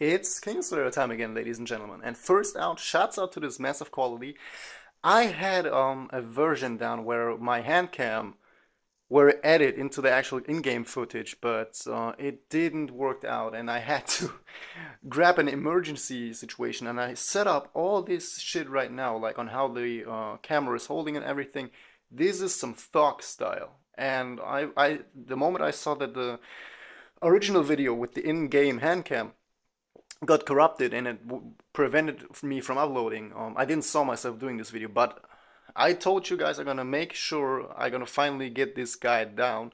It's Kingslayer time again, ladies and gentlemen. And first out, shouts out to this massive quality. I had a version down where my hand cam were added into the actual in-game footage, but it didn't work out, and I had to grab an emergency situation, and I set up all this shit right now, like on how the camera is holding and everything. This is some thug style, and the moment I saw that the original video with the in-game hand cam got corrupted and it prevented me from uploading. I didn't saw myself doing this video, but I told you guys I'm gonna make sure I'm gonna finally get this guy down,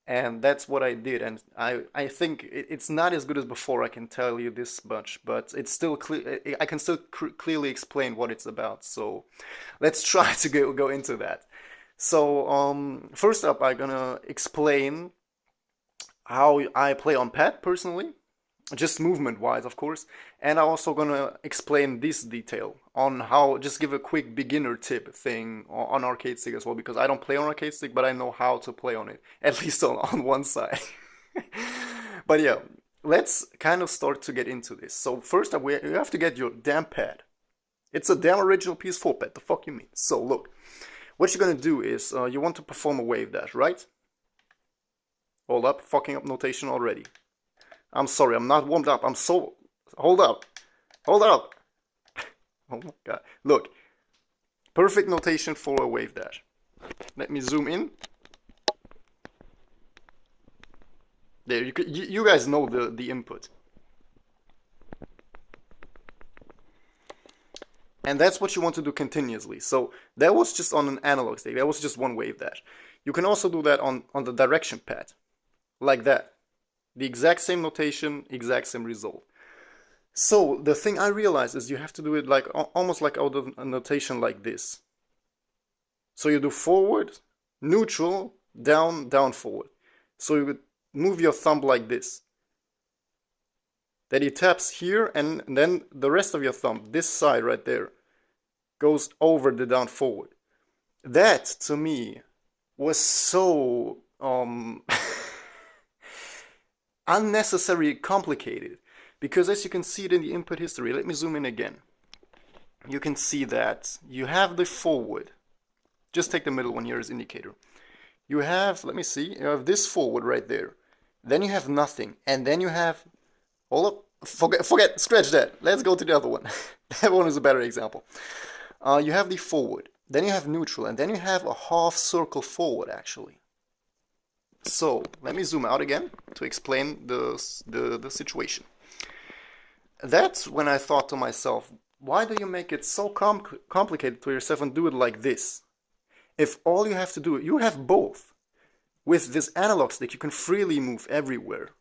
and that's what I did. And I think it's not as good as before. I can tell you this much, but it's still clear. I can still clearly explain what it's about. So let's try to go into that. So first up, I'm gonna explain how I play on pad personally, just movement wise, of course, and I'm also gonna explain this detail on how, just give a quick beginner tip thing on arcade stick as well, because I don't play on arcade stick, but I know how to play on it, at least on one side. But yeah, let's kind of start to get into this. So first up, you have to get your damn pad. It's a damn original PS4 pad, the fuck you mean? So look, what you're gonna do is you want to perform a wave dash, right? Hold up, fucking up notation already. I'm sorry, I'm not warmed up. I'm so... Hold up. Hold up. Oh my god. Look. Perfect notation for a wave dash. Let me zoom in. There, you guys know the input. And that's what you want to do continuously. So that was just on an analog stick. That was just one wave dash. You can also do that on the direction pad. Like that. The exact same notation, exact same result. So the thing I realized is you have to do it like almost like out of a notation like this. So you do forward, neutral, down, down, forward. So you would move your thumb like this. Then he taps here, and then the rest of your thumb, this side right there, goes over the down forward. That to me was so unnecessarily complicated, because as you can see it in the input history, let me zoom in again. You can see that you have the forward. Just take the middle one here as indicator. You have, let me see, you have this forward right there. Then you have nothing, and then you have, hold up, forget, scratch that. Let's go to the other one. That one is a better example. You have the forward, then you have neutral, and then you have a half circle forward actually. So let me zoom out again to explain the situation. That's when I thought to myself, why do you make it so complicated to yourself and do it like this? If all you have to do, you have both. With this analog stick, you can freely move everywhere.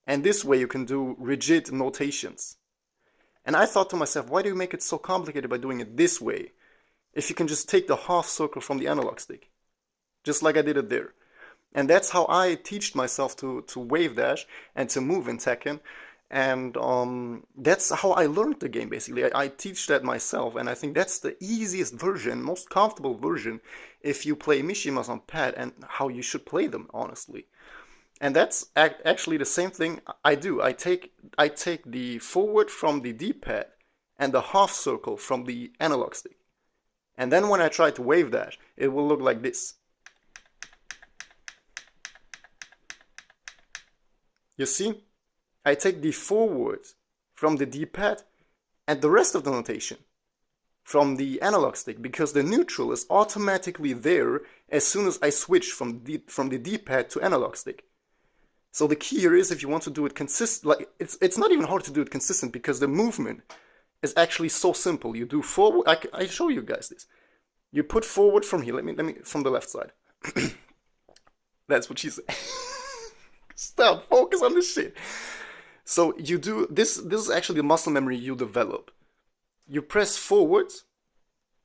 And this way you can do rigid notations. And I thought to myself, why do you make it so complicated by doing it this way, if you can just take the half circle from the analog stick? Just like I did it there. And that's how I teach myself to wave dash and to move in Tekken. And that's how I learned the game, basically. I teach that myself, and I think that's the easiest version, most comfortable version, if you play Mishimas on pad, and how you should play them, honestly. And that's actually the same thing I do. I take the forward from the D-pad and the half circle from the analog stick. And then when I try to wave dash, it will look like this. You see, I take the forward from the D-pad and the rest of the notation from the analog stick, because the neutral is automatically there as soon as I switch from the D-pad to analog stick. So the key here is, if you want to do it consistent, like it's not even hard to do it consistent, because the movement is actually so simple. You do forward. I show you guys this. You put forward from here. Let me from the left side. That's what she said. Stop, focus on this shit. So you do this is actually the muscle memory you develop. You press forward,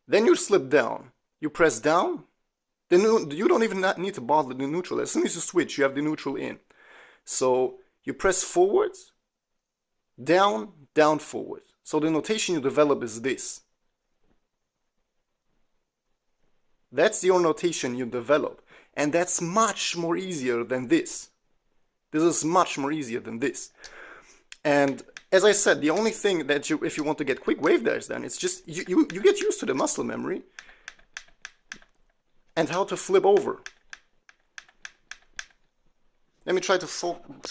then you slip down. You press down, then you don't even need to bother the neutral. As soon as you switch, you have the neutral in. So you press forward, down, down, forward. So the notation you develop is this. That's your notation you develop. And that's much more easier than this. This is much more easier than this. And as I said, the only thing that you, if you want to get quick wave dash, then it's just you get used to the muscle memory and how to flip over. Let me try to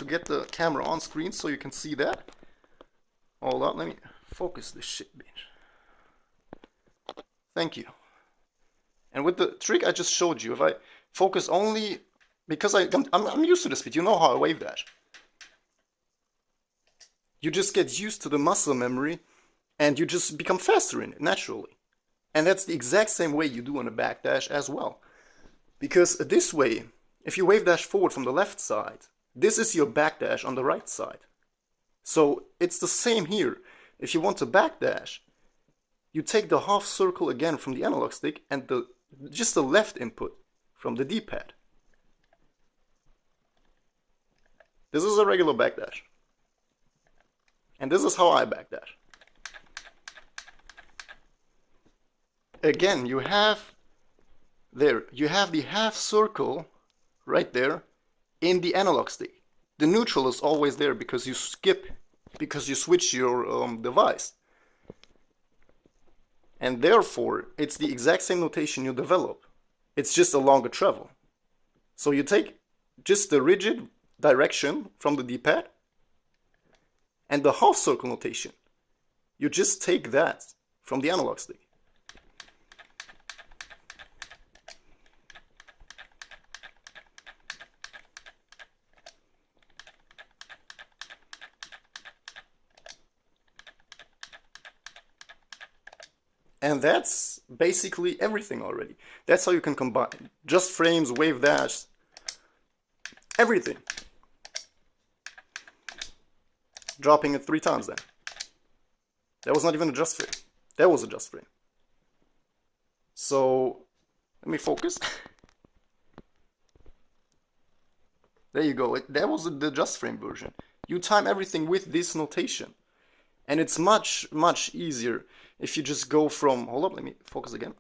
get the camera on screen so you can see that. Hold on, let me focus this shit, bitch. Thank you. And with the trick I just showed you, if I focus only, because I'm used to this bit, you know how I wave dash. You just get used to the muscle memory and you just become faster in it naturally. And that's the exact same way you do on a backdash as well. Because this way, if you wave dash forward from the left side, this is your backdash on the right side. So it's the same here. If you want to backdash, you take the half circle again from the analog stick and just the left input from the D-pad. This is a regular backdash. And this is how I backdash. Again, you have the half circle right there in the analog stick. The neutral is always there because you switch your device. And therefore, it's the exact same notation you develop. It's just a longer travel. So you take just the rigid direction from the D-pad and the half circle notation. You just take that from the analog stick. And that's basically everything already. That's how you can combine just frames, wave dash, everything. Dropping it 3 times then. That was not even a just frame. That was a just frame. So, let me focus. There you go. That was the just frame version. You time everything with this notation. And it's much, much easier if you just go from, hold up, let me focus again.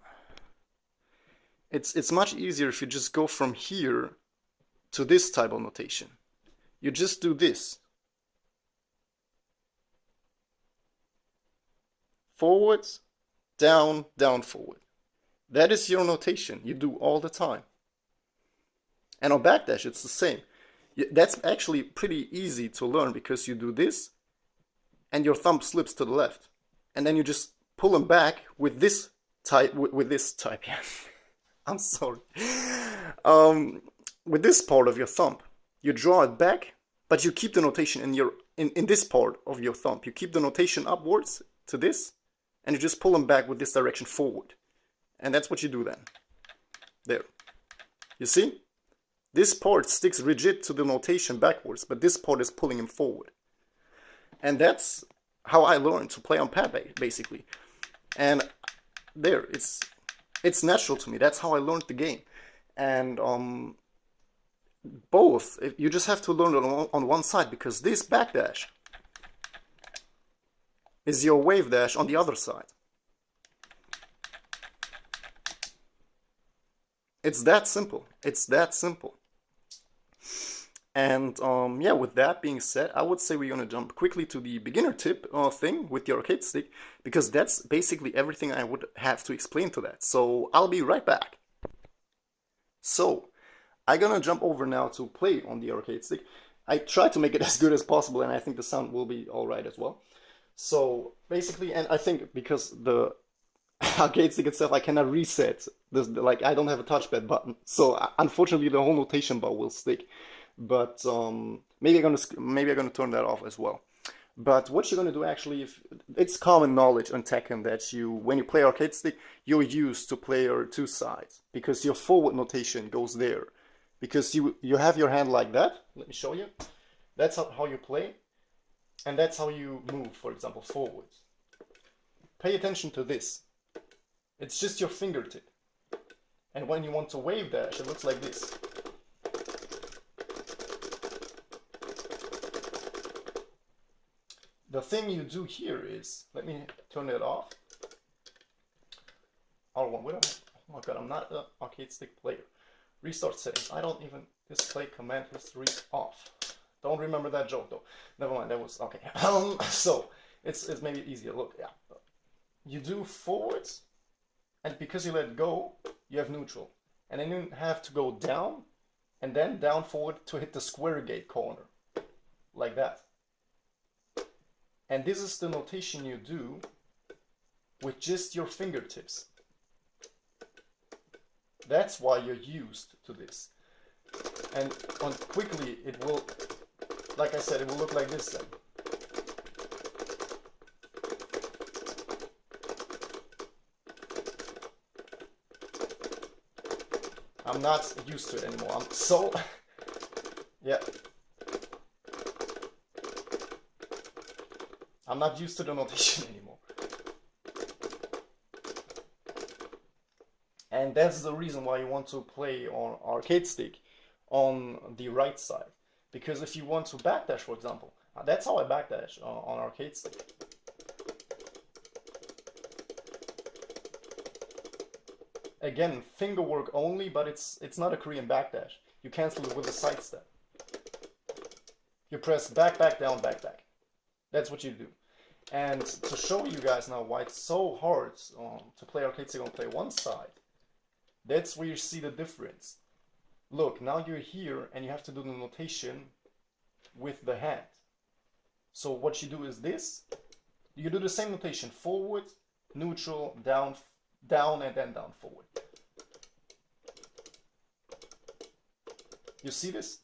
It's much easier if you just go from here to this type of notation. You just do this. Forward, down, down, forward. That is your notation you do all the time. And on backdash, it's the same. That's actually pretty easy to learn because you do this and your thumb slips to the left. And then you just pull them back with this type, yeah. I'm sorry. With this part of your thumb. You draw it back, but you keep the notation in this part of your thumb. You keep the notation upwards to this, and you just pull them back with this direction forward. And that's what you do then. There. You see? This part sticks rigid to the notation backwards, but this part is pulling him forward. And that's how I learned to play on pad, basically. And there, it's natural to me. That's how I learned the game. And both, you just have to learn it on one side, because this backdash is your wave dash on the other side. It's that simple. It's that simple. And yeah, with that being said, I would say we're gonna jump quickly to the beginner tip thing with the arcade stick, because that's basically everything I would have to explain to that. So I'll be right back. So I'm gonna jump over now to play on the arcade stick. I try to make it as good as possible, and I think the sound will be alright as well. So basically, and I think because the arcade stick itself, I cannot reset this, like I don't have a touchpad button, so unfortunately the whole notation bar will stick. But maybe I'm gonna turn that off as well. But what you're gonna do actually, if it's common knowledge on Tekken that when you play arcade stick, you're used to player 2 sides, because your forward notation goes there, because you have your hand like that. Let me show you. That's how you play, and that's how you move. For example, forwards. Pay attention to this. It's just your fingertip, and when you want to wave dash, it looks like this. The thing you do here is, let me turn it off. Oh my god, I'm not an arcade stick player. Restart settings. I don't even display command history off. Don't remember that joke though. Never mind, that was okay. So it's maybe easier. Look, yeah. You do forwards, and because you let go, you have neutral. And then you have to go down, and then down forward to hit the square gate corner. Like that. And this is the notation you do with just your fingertips. That's why you're used to this. And on quickly, it will, like I said, it will look like this then. I'm not used to it anymore. I'm so, yeah. I'm not used to the notation anymore. And that's the reason why you want to play on arcade stick on the right side. Because if you want to backdash, for example, that's how I backdash on arcade stick. Again, finger work only, but it's not a Korean backdash. You cancel it with a side step. You press back, back, down, back, back. That's what you do. And to show you guys now why it's so hard to play arcade stick on play one side, that's where you see the difference. Look, now you're here and you have to do the notation with the hand. So what you do is this. You do the same notation, forward, neutral, down, down, and then down, forward. You see this?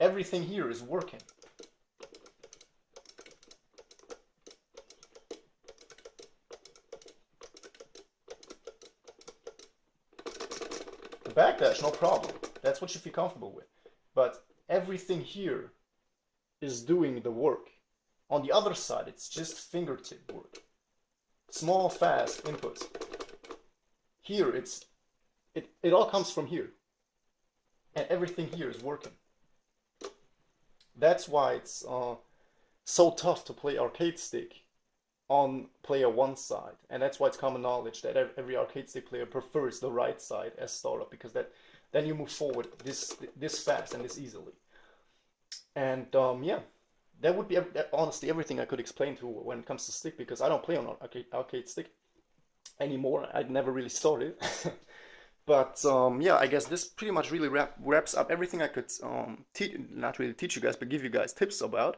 Everything here is working. The backdash, no problem. That's what you feel comfortable with. But everything here is doing the work. On the other side, it's just fingertip work. Small, fast inputs. Here, it all comes from here. And everything here is working. That's why it's so tough to play arcade stick on player one side. And that's why it's common knowledge that every arcade stick player prefers the right side as startup, because then you move forward this fast and this easily. And yeah, that would be honestly everything I could explain to when it comes to stick, because I don't play on arcade stick anymore. I never really started. But yeah, I guess this pretty much really wraps up everything I could not really teach you guys, but give you guys tips about.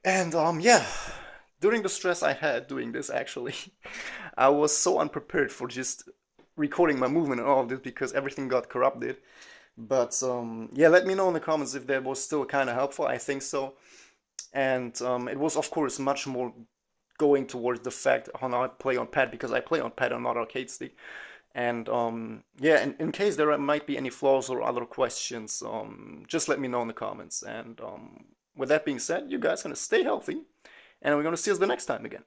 And yeah, during the stress I had doing this, actually, I was so unprepared for just recording my movement and all of this, because everything got corrupted. But yeah, let me know in the comments if that was still kind of helpful. I think so. And it was, of course, much more going towards the fact how I play on pad, because I play on pad and not arcade stick. And yeah, and in case there might be any flaws or other questions, just let me know in the comments. And with that being said, you guys are gonna stay healthy, and we're gonna see us the next time again.